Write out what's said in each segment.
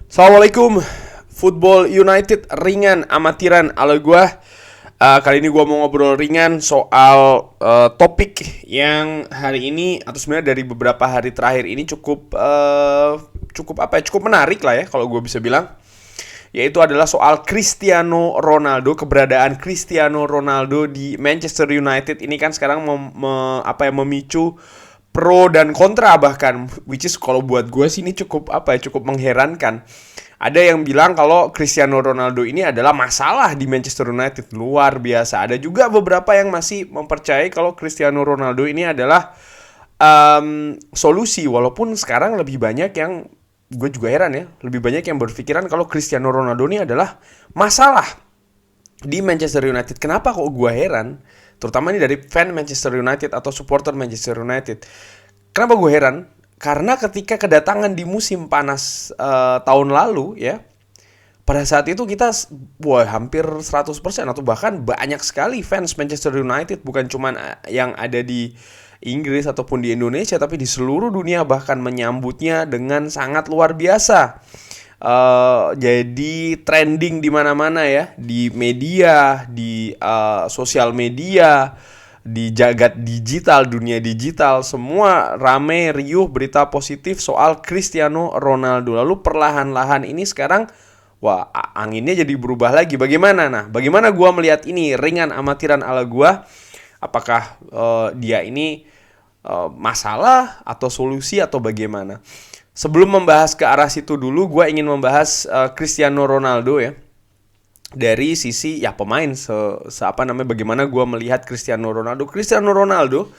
Assalamualaikum, Football United ringan amatiran ala gua. Kali ini gua mau ngobrol ringan soal topik yang hari ini atau sebenarnya dari beberapa hari terakhir ini cukup menarik lah ya kalau gua bisa bilang, yaitu adalah soal Cristiano Ronaldo. Keberadaan Cristiano Ronaldo di Manchester United ini kan sekarang memicu pro dan kontra, bahkan which is kalau buat gue sih ini cukup mengherankan. Ada yang bilang kalau Cristiano Ronaldo ini adalah masalah di Manchester United, luar biasa. Ada juga beberapa yang masih mempercayai kalau Cristiano Ronaldo ini adalah solusi, walaupun sekarang lebih banyak yang, gue juga heran ya, lebih banyak yang berpikiran kalau Cristiano Ronaldo ini adalah masalah di Manchester United. Kenapa kok gue heran? Terutama ini dari fan Manchester United atau supporter Manchester United. Kenapa gue heran? Karena ketika kedatangan di musim panas tahun lalu ya, pada saat itu kita hampir 100% atau bahkan banyak sekali fans Manchester United, bukan cuma yang ada di Inggris ataupun di Indonesia, tapi di seluruh dunia bahkan menyambutnya dengan sangat luar biasa. Jadi trending di mana-mana ya, di media, di sosial media, di jagat digital, dunia digital, semua rame riuh berita positif soal Cristiano Ronaldo. Lalu perlahan-lahan ini sekarang, anginnya jadi berubah lagi. Bagaimana gua melihat ini ringan amatiran ala gua? Apakah dia ini masalah atau solusi atau bagaimana? Sebelum membahas ke arah situ dulu, gue ingin membahas Cristiano Ronaldo ya. Dari sisi ya pemain, bagaimana gue melihat Cristiano Ronaldo. Cristiano Ronaldo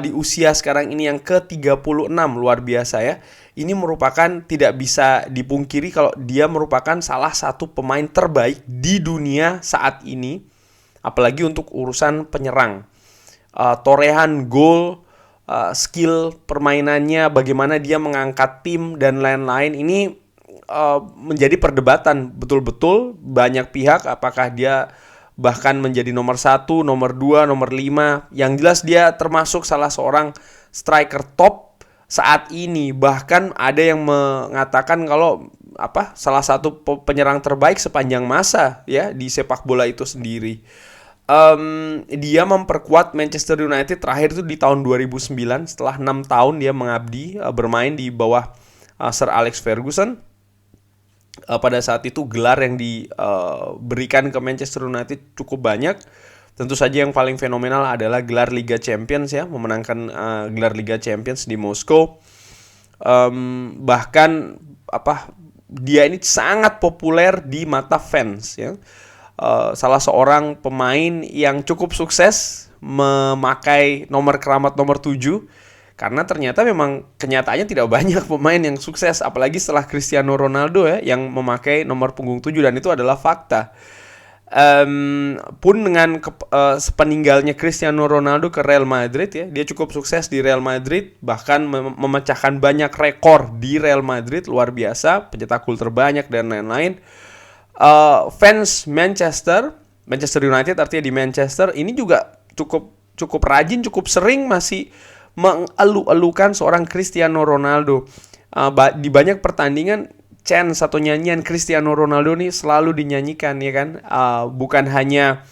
di usia sekarang ini yang ke-36, luar biasa ya. Ini merupakan, tidak bisa dipungkiri kalau dia merupakan salah satu pemain terbaik di dunia saat ini. Apalagi untuk urusan penyerang. Torehan gol, skill permainannya, bagaimana dia mengangkat tim dan lain-lain, ini menjadi perdebatan betul-betul banyak pihak, apakah dia bahkan menjadi nomor 1, nomor 2, nomor 5. Yang jelas dia termasuk salah seorang striker top saat ini. Bahkan ada yang mengatakan kalau salah satu penyerang terbaik sepanjang masa ya di sepak bola itu sendiri. Dia memperkuat Manchester United terakhir itu di tahun 2009, setelah 6 tahun dia mengabdi bermain di bawah Sir Alex Ferguson. Pada saat itu gelar yang diberikan ke Manchester United cukup banyak. Tentu saja yang paling fenomenal adalah gelar Liga Champions ya, memenangkan gelar Liga Champions di Moskow. Bahkan dia ini sangat populer di mata fans ya. Salah seorang pemain yang cukup sukses memakai nomor keramat nomor 7, karena ternyata memang kenyataannya tidak banyak pemain yang sukses, apalagi setelah Cristiano Ronaldo ya, yang memakai nomor punggung 7, dan itu adalah fakta. Pun dengan sepeninggalnya Cristiano Ronaldo ke Real Madrid ya, dia cukup sukses di Real Madrid, bahkan memecahkan banyak rekor di Real Madrid, luar biasa, pencetak gol terbanyak dan lain-lain. Fans Manchester United, artinya di Manchester ini juga cukup rajin, cukup sering masih mengeluh-elukan seorang Cristiano Ronaldo. Di banyak pertandingan chants atau nyanyian Cristiano Ronaldo ini selalu dinyanyikan ya kan. Bukan hanya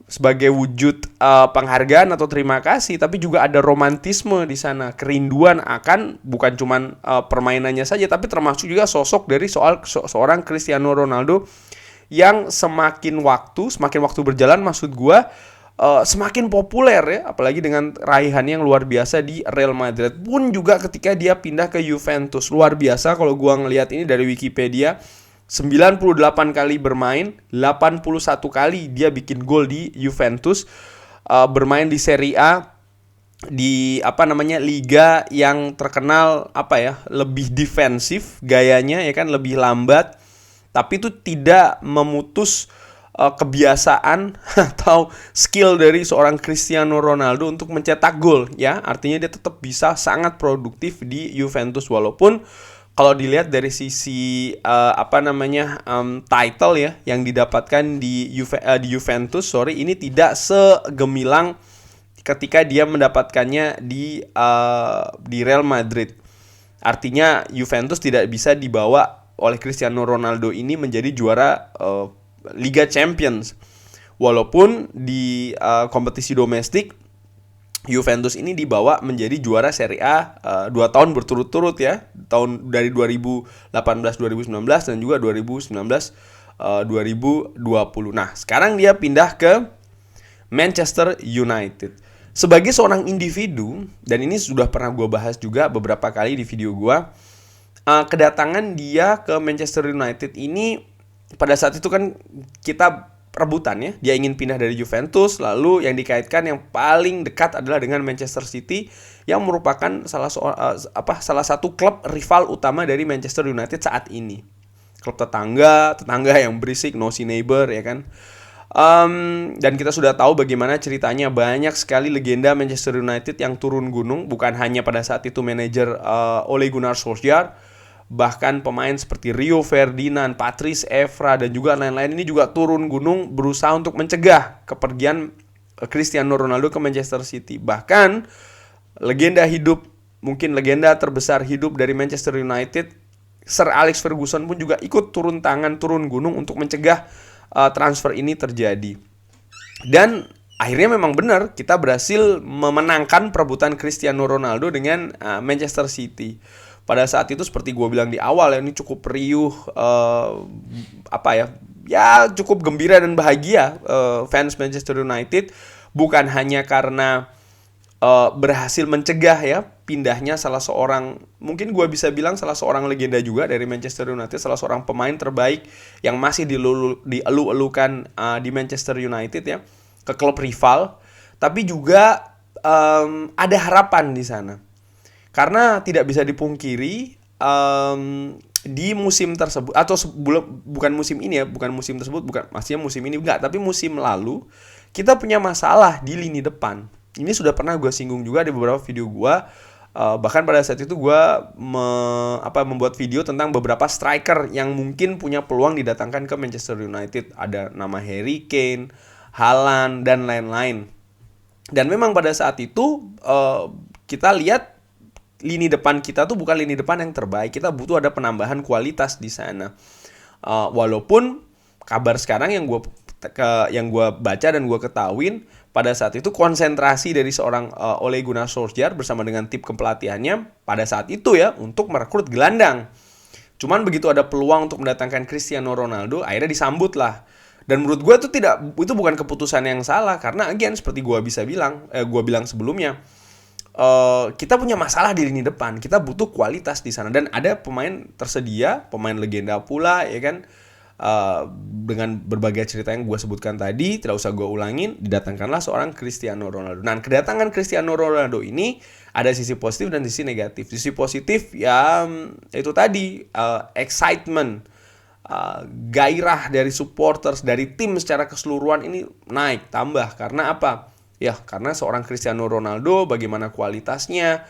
sebagai wujud penghargaan atau terima kasih, tapi juga ada romantisme di sana, kerinduan akan bukan cuman permainannya saja, tapi termasuk juga sosok dari seorang Cristiano Ronaldo yang semakin waktu berjalan, maksud gua semakin populer ya, apalagi dengan raihan yang luar biasa di Real Madrid. Pun juga ketika dia pindah ke Juventus, luar biasa kalau gua ngelihat ini dari Wikipedia. 98 kali bermain, 81 kali dia bikin gol di Juventus. Bermain di Serie A, di liga yang terkenal lebih defensif gayanya ya kan, lebih lambat, tapi itu tidak memutus kebiasaan atau skill dari seorang Cristiano Ronaldo untuk mencetak gol ya. Artinya dia tetap bisa sangat produktif di Juventus, walaupun kalau dilihat dari sisi title ya yang didapatkan di Juventus, ini tidak segemilang ketika dia mendapatkannya di Real Madrid. Artinya Juventus tidak bisa dibawa oleh Cristiano Ronaldo ini menjadi juara Liga Champions. Walaupun di kompetisi domestik Juventus ini dibawa menjadi juara Serie A 2 tahun berturut-turut ya. Tahun dari 2018-2019 dan juga 2019-2020. Nah, sekarang dia pindah ke Manchester United. Sebagai seorang individu, dan ini sudah pernah gue bahas juga beberapa kali di video gue, kedatangan dia ke Manchester United ini pada saat itu kan kita rebutan ya. Dia ingin pindah dari Juventus, lalu yang dikaitkan yang paling dekat adalah dengan Manchester City yang merupakan salah satu klub rival utama dari Manchester United saat ini. Klub tetangga yang berisik, nosy neighbor ya kan. Dan kita sudah tahu bagaimana ceritanya, banyak sekali legenda Manchester United yang turun gunung, bukan hanya pada saat itu manajer Ole Gunnar Solskjaer, bahkan pemain seperti Rio Ferdinand, Patrice Evra, dan juga lain-lain ini juga turun gunung berusaha untuk mencegah kepergian Cristiano Ronaldo ke Manchester City. Bahkan legenda terbesar hidup dari Manchester United, Sir Alex Ferguson pun juga ikut turun gunung untuk mencegah transfer ini terjadi. Dan akhirnya memang benar, kita berhasil memenangkan perebutan Cristiano Ronaldo dengan Manchester City. Pada saat itu seperti gue bilang di awal ya, ini cukup riuh, cukup gembira dan bahagia fans Manchester United, bukan hanya karena berhasil mencegah ya pindahnya salah seorang, mungkin gue bisa bilang salah seorang legenda juga dari Manchester United, salah seorang pemain terbaik yang masih dielu-elukan di Manchester United ya, ke klub rival, tapi juga ada harapan di sana. Karena tidak bisa dipungkiri di musim tersebut, atau bukan musim ini enggak, tapi musim lalu kita punya masalah di lini depan. Ini sudah pernah gue singgung juga di beberapa video gue. Bahkan pada saat itu gue membuat video tentang beberapa striker yang mungkin punya peluang didatangkan ke Manchester United. Ada nama Harry Kane, Haaland, dan lain-lain. Dan memang pada saat itu kita lihat lini depan kita tuh bukan lini depan yang terbaik. Kita butuh ada penambahan kualitas di sana. Walaupun kabar sekarang yang gue baca dan gue ketahuin, pada saat itu konsentrasi dari seorang Ole Gunnar Solskjaer bersama dengan tim kepelatihannya pada saat itu ya untuk merekrut gelandang. Cuman begitu ada peluang untuk mendatangkan Cristiano Ronaldo, akhirnya disambut lah. Dan menurut gue itu bukan keputusan yang salah, karena again seperti gue bilang sebelumnya, kita punya masalah di lini depan, kita butuh kualitas di sana, dan ada pemain tersedia, pemain legenda pula ya kan. Dengan berbagai cerita yang gue sebutkan tadi, tidak usah gue ulangin, didatangkanlah seorang Cristiano Ronaldo. Nah, kedatangan Cristiano Ronaldo ini ada sisi positif dan sisi negatif. Sisi positif ya itu tadi, excitement, gairah dari supporters, dari tim secara keseluruhan ini naik, tambah. Karena apa? Ya, karena seorang Cristiano Ronaldo, bagaimana kualitasnya,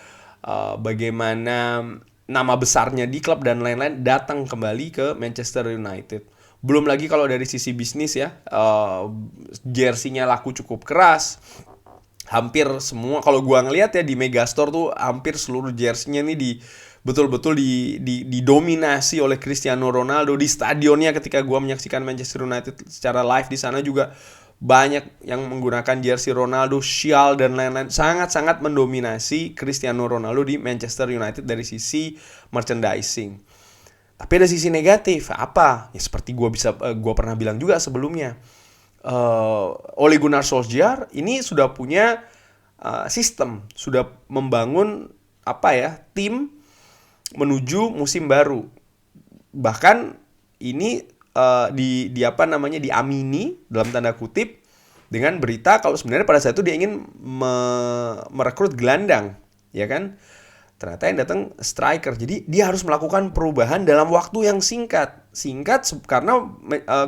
bagaimana nama besarnya di klub dan lain-lain, datang kembali ke Manchester United. Belum lagi kalau dari sisi bisnis ya, jersey-nya laku cukup keras. Hampir semua, kalau gua ngelihat ya di Megastore tuh, hampir seluruh jersey-nya nih betul-betul didominasi oleh Cristiano Ronaldo. Di stadionnya ketika gua menyaksikan Manchester United secara live di sana juga banyak yang menggunakan jersey Ronaldo, shawl, dan lain-lain. Sangat-sangat mendominasi Cristiano Ronaldo di Manchester United dari sisi merchandising. Tapi ada sisi negatif. Apa? Ya seperti gue pernah bilang juga sebelumnya. Ole Gunnar Solskjaer ini sudah punya sistem, sudah membangun tim menuju musim baru. Bahkan ini diamini dalam tanda kutip dengan berita kalau sebenarnya pada saat itu dia ingin merekrut gelandang, ya kan? Ternyata yang datang striker. Jadi dia harus melakukan perubahan dalam waktu yang singkat karena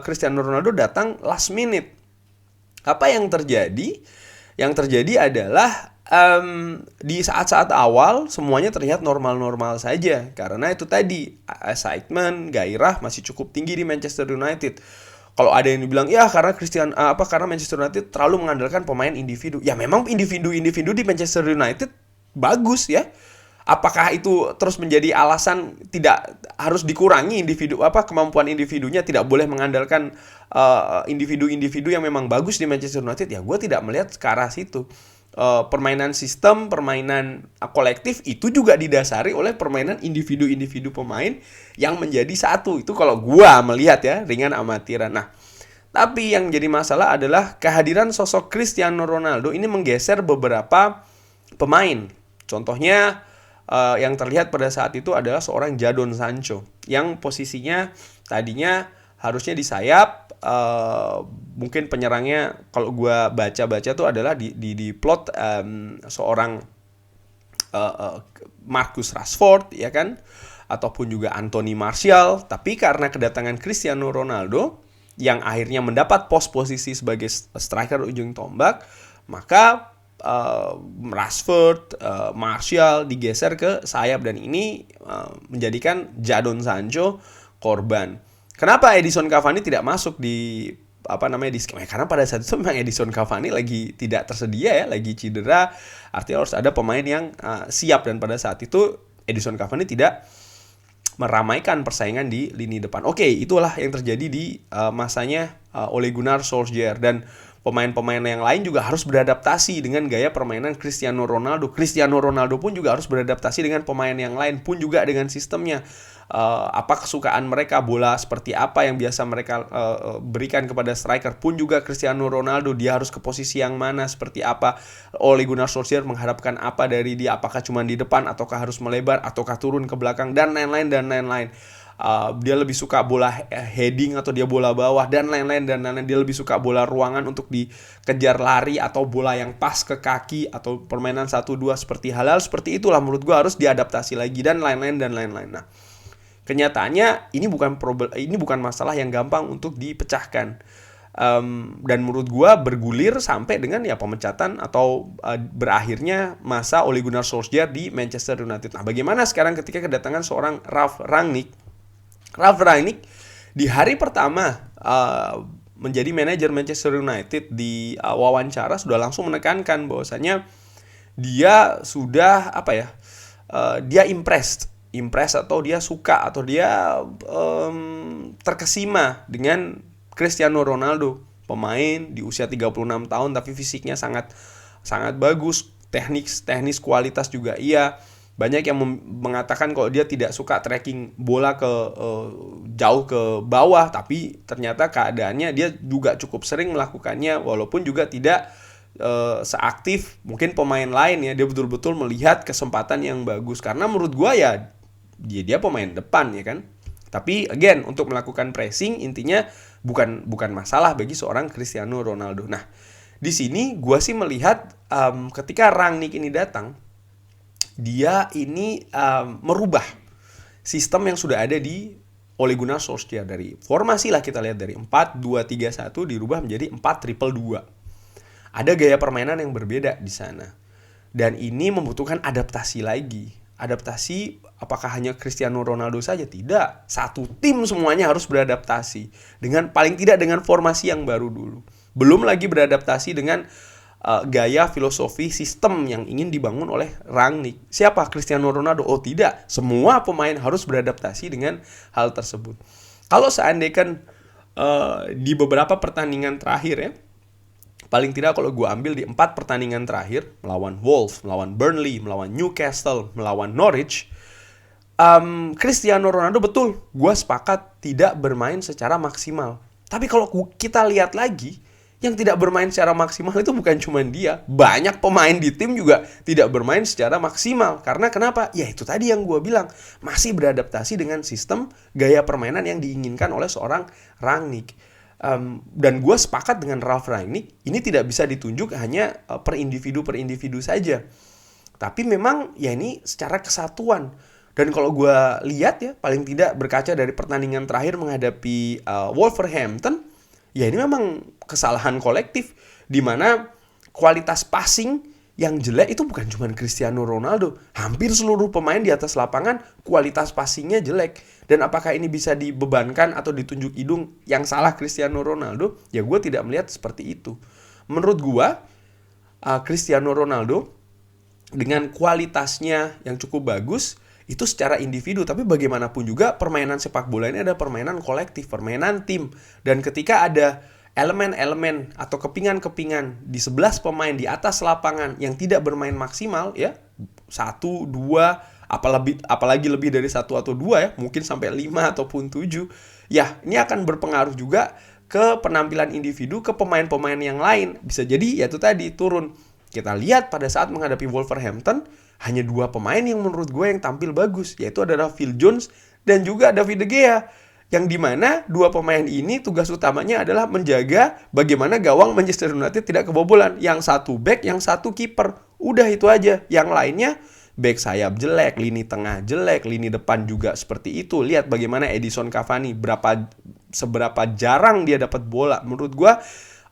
Cristiano Ronaldo datang last minute. Apa yang terjadi? Yang terjadi adalah di saat-saat awal semuanya terlihat normal-normal saja, karena itu tadi, excitement, gairah masih cukup tinggi di Manchester United. Kalau ada yang bilang ya karena karena Manchester United terlalu mengandalkan pemain individu. Ya memang individu di Manchester United bagus ya. apakah itu terus menjadi alasan tidak harus dikurangi kemampuan individunya, tidak boleh mengandalkan individu-individu yang memang bagus di Manchester United? Ya gue tidak melihat ke arah situ. Permainan sistem, permainan kolektif itu juga didasari oleh permainan individu-individu pemain yang menjadi satu. Itu kalau gue melihat ya dengan amatiran. Nah, tapi yang jadi masalah adalah kehadiran sosok Cristiano Ronaldo ini menggeser beberapa pemain. Contohnya yang terlihat pada saat itu adalah seorang Jadon Sancho yang posisinya tadinya harusnya di sayap. Mungkin penyerangnya kalau gue baca-baca tuh adalah di plot seorang Marcus Rashford, ya kan, ataupun juga Anthony Martial. Tapi karena kedatangan Cristiano Ronaldo yang akhirnya mendapat posisi sebagai striker ujung tombak, maka Rashford, Martial digeser ke sayap, dan ini menjadikan Jadon Sancho korban. Kenapa Edison Cavani tidak masuk di di skema? Karena pada saat itu memang Edison Cavani lagi tidak tersedia ya, lagi cedera. Artinya harus ada pemain yang siap, dan pada saat itu Edison Cavani tidak meramaikan persaingan di lini depan. Oke, itulah yang terjadi di masanya Ole Gunnar Solskjaer, dan pemain-pemain yang lain juga harus beradaptasi dengan gaya permainan Cristiano Ronaldo. Cristiano Ronaldo pun juga harus beradaptasi dengan pemain yang lain, pun juga dengan sistemnya. Apa kesukaan mereka, bola seperti apa yang biasa mereka berikan kepada striker, pun juga Cristiano Ronaldo dia harus ke posisi yang mana, seperti apa. Ole Gunnar Solskjaer mengharapkan apa dari dia, apakah cuma di depan ataukah harus melebar ataukah turun ke belakang, dan lain-lain. Dia lebih suka bola heading atau dia bola bawah, dan lain-lain. Dia lebih suka bola ruangan untuk dikejar lari, atau bola yang pas ke kaki, atau permainan 1-2 seperti hal-hal seperti itulah menurut gue harus diadaptasi lagi, dan lain-lain. Nah, kenyataannya ini bukan masalah yang gampang untuk dipecahkan. Dan menurut gue bergulir sampai dengan ya pemecatan atau berakhirnya masa Ole Gunnar Solskjaer di Manchester United. Nah, bagaimana sekarang ketika kedatangan seorang Ralf Rangnick? Ralf Rangnick di hari pertama menjadi manajer Manchester United di wawancara sudah langsung menekankan bahwasanya dia sudah dia impressed atau dia suka atau dia terkesima dengan Cristiano Ronaldo, pemain di usia 36 tahun tapi fisiknya sangat bagus, teknis kualitas juga iya. Banyak yang mengatakan kalau dia tidak suka tracking bola ke jauh ke bawah, tapi ternyata keadaannya dia juga cukup sering melakukannya, walaupun juga tidak seaktif mungkin pemain lain ya. Dia betul-betul melihat kesempatan yang bagus, karena menurut gua ya dia pemain depan ya kan. Tapi again, untuk melakukan pressing intinya bukan masalah bagi seorang Cristiano Ronaldo. Nah, di sini gua sih melihat ketika Rangnick ini datang, dia ini merubah sistem yang sudah ada di Ole Gunnar Solskjaer. Dari formasi lah kita lihat dari 4-2-3-1 dirubah menjadi 4-3-2. Ada gaya permainan yang berbeda di sana. Dan ini membutuhkan adaptasi lagi. Adaptasi apakah hanya Cristiano Ronaldo saja? Tidak. Satu tim semuanya harus beradaptasi. Paling tidak dengan formasi yang baru dulu. Belum lagi beradaptasi dengan gaya filosofi sistem yang ingin dibangun oleh Rangnick. Siapa? Cristiano Ronaldo? Oh tidak, semua pemain harus beradaptasi dengan hal tersebut. Kalau seandainya di beberapa pertandingan terakhir ya, paling tidak kalau gue ambil di 4 pertandingan terakhir, melawan Wolves, melawan Burnley, melawan Newcastle, melawan Norwich, Cristiano Ronaldo betul, gue sepakat tidak bermain secara maksimal. Tapi kalau kita lihat lagi, yang tidak bermain secara maksimal itu bukan cuma dia. Banyak pemain di tim juga tidak bermain secara maksimal. Karena kenapa? Ya itu tadi yang gue bilang. Masih beradaptasi dengan sistem gaya permainan yang diinginkan oleh seorang Rangnick. Dan gue sepakat dengan Ralf Rangnick. Ini tidak bisa ditunjuk hanya per individu saja. Tapi memang ya ini secara kesatuan. Dan kalau gue lihat ya, paling tidak berkaca dari pertandingan terakhir menghadapi Wolverhampton, ya ini memang kesalahan kolektif, di mana kualitas passing yang jelek itu bukan cuma Cristiano Ronaldo. Hampir seluruh pemain di atas lapangan kualitas passingnya jelek. Dan apakah ini bisa dibebankan atau ditunjuk hidung yang salah Cristiano Ronaldo? Ya gue tidak melihat seperti itu. Menurut gue, Cristiano Ronaldo dengan kualitasnya yang cukup bagus, itu secara individu. Tapi bagaimanapun juga permainan sepak bola ini ada permainan kolektif, permainan tim. Dan ketika ada elemen-elemen atau kepingan-kepingan di 11 pemain di atas lapangan yang tidak bermain maksimal, ya 1, 2, apalagi lebih dari 1 atau 2 ya, mungkin sampai 5 ataupun 7, ya ini akan berpengaruh juga ke penampilan individu, ke pemain-pemain yang lain. Bisa jadi ya itu tadi turun. Kita lihat pada saat menghadapi Wolverhampton, hanya 2 pemain yang menurut gue yang tampil bagus, yaitu adalah Phil Jones dan juga David De Gea. Yang dimana 2 pemain ini tugas utamanya adalah menjaga bagaimana gawang Manchester United tidak kebobolan. Yang satu back, yang satu kiper. Udah itu aja. Yang lainnya back sayap jelek, lini tengah jelek, lini depan juga seperti itu. Lihat bagaimana Edison Cavani, seberapa jarang dia dapat bola. Menurut gue,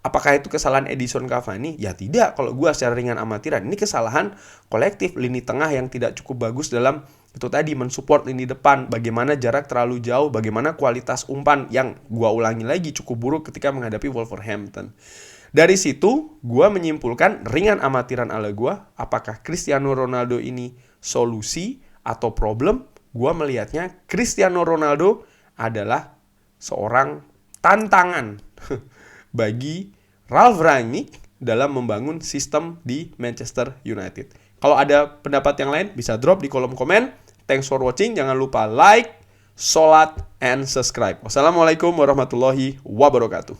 apakah itu kesalahan Edison Cavani? Ya tidak, kalau gue secara ringan amatiran. Ini kesalahan kolektif, lini tengah yang tidak cukup bagus dalam itu tadi mensupport lini depan. Bagaimana jarak terlalu jauh, bagaimana kualitas umpan yang gue ulangi lagi cukup buruk ketika menghadapi Wolverhampton. Dari situ, gue menyimpulkan ringan amatiran ala gue, apakah Cristiano Ronaldo ini solusi atau problem? Gue melihatnya Cristiano Ronaldo adalah seorang tantangan bagi Ralf Rangnick dalam membangun sistem di Manchester United. Kalau ada pendapat yang lain, bisa drop di kolom komen. Thanks for watching. Jangan lupa like, sholat, and subscribe. Wassalamualaikum warahmatullahi wabarakatuh.